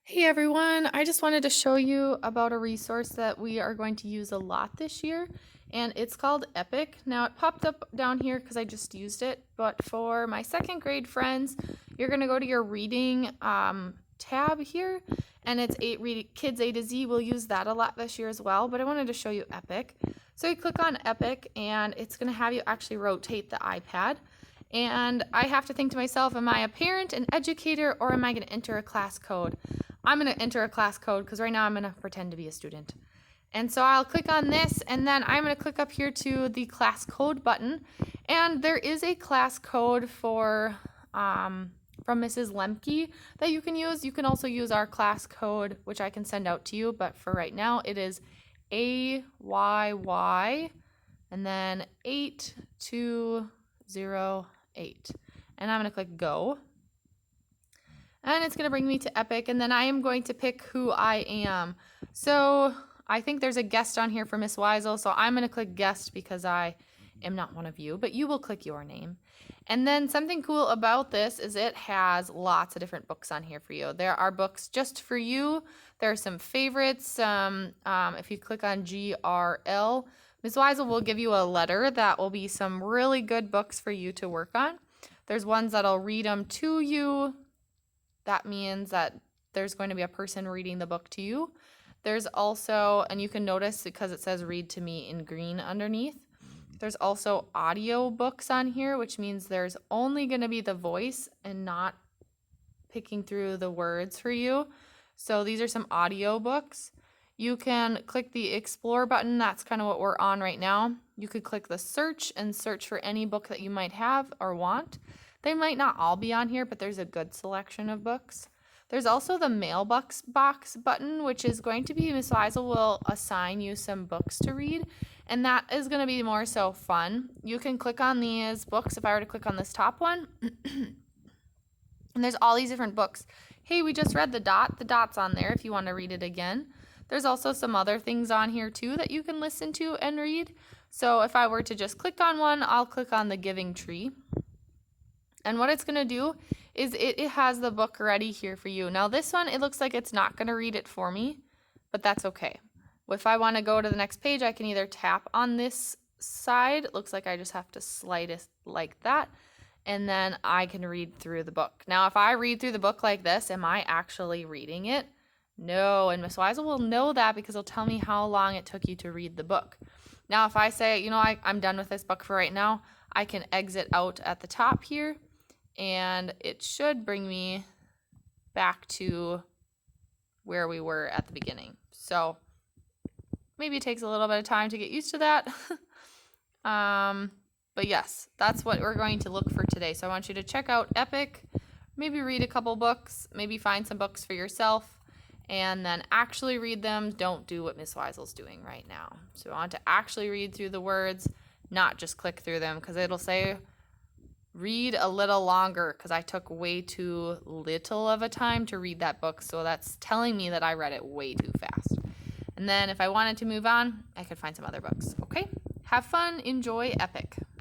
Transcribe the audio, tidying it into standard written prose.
Hey everyone, I just wanted to show you about a resource that we are going to use a lot this year, and it's called Epic. Now, it popped up down here because I just used it, but for my second grade friends, you're going to go to your reading tab here, and it's Kids A to Z. We'll use that a lot this year as well, but I wanted to show you Epic. So you click on Epic, and it's going to have you actually rotate the iPad. And I have to think to myself, am I a parent, an educator, or am I going to enter a class code? I'm going to enter a class code because right now I'm going to pretend to be a student. And so I'll click on this, and then I'm going to click up here to the class code button. And there is a class code for from Mrs. Lemke that you can use. You can also use our class code, which I can send out to you. But for right now, it is AYY and then 8208. And I'm going to click go. And it's going to bring me to Epic, and then I am going to pick who I am. So I think there's a guest on here for Miss Weisel, so I'm going to click guest because I am not one of you, but you will click your name. And then something cool about this is it has lots of different books on here for you. There are books just for you. There are some favorites. If you click on GRL, Miss Weisel will give you a letter that will be some really good books for you to work on. There's ones that'll read them to you. That means that there's going to be a person reading the book to you. There's also, and you can notice because it says read to me in green underneath, there's also audio books on here, which means there's only going to be the voice and not picking through the words for you. So these are some audio books. You can click the explore button. That's kind of what we're on right now. You could click the search and search for any book that you might have or want. They might not all be on here, but there's a good selection of books. There's also the mailbox box button, which is going to be Miss Liza will assign you some books to read, and that is going to be more so fun. You can click on these books. If I were to click on this top one, and there's all these different books. Hey, we just read The Dot. The Dot's on there if you want to read it again. There's also some other things on here too that you can listen to and read. So if I were to just click on one, I'll click on The Giving Tree. And what it's going to do is it has the book ready here for you. Now this one, it looks like it's not going to read it for me, but that's okay. If I want to go to the next page, I can either tap on this side. It looks like I just have to slide it like that, and then I can read through the book. Now if I read through the book like this, am I actually reading it? No, and Miss Weisel will know that because it'll tell me how long it took you to read the book. Now if I say, I'm done with this book for right now, I can exit out at the top here, and it should bring me back to where we were at the beginning. So maybe it takes a little bit of time to get used to that. But yes, that's what we're going to look for today. So I want you to check out Epic, maybe read a couple books, maybe find some books for yourself, and then actually read them. Don't do what Miss Weisel's doing right now. So I want to actually read through the words, not just click through them, because it'll say read a little longer because I took way too little of a time to read that book. So that's telling me that I read it way too fast. And then if I wanted to move on, I could find some other books. Okay? Have fun. Enjoy Epic.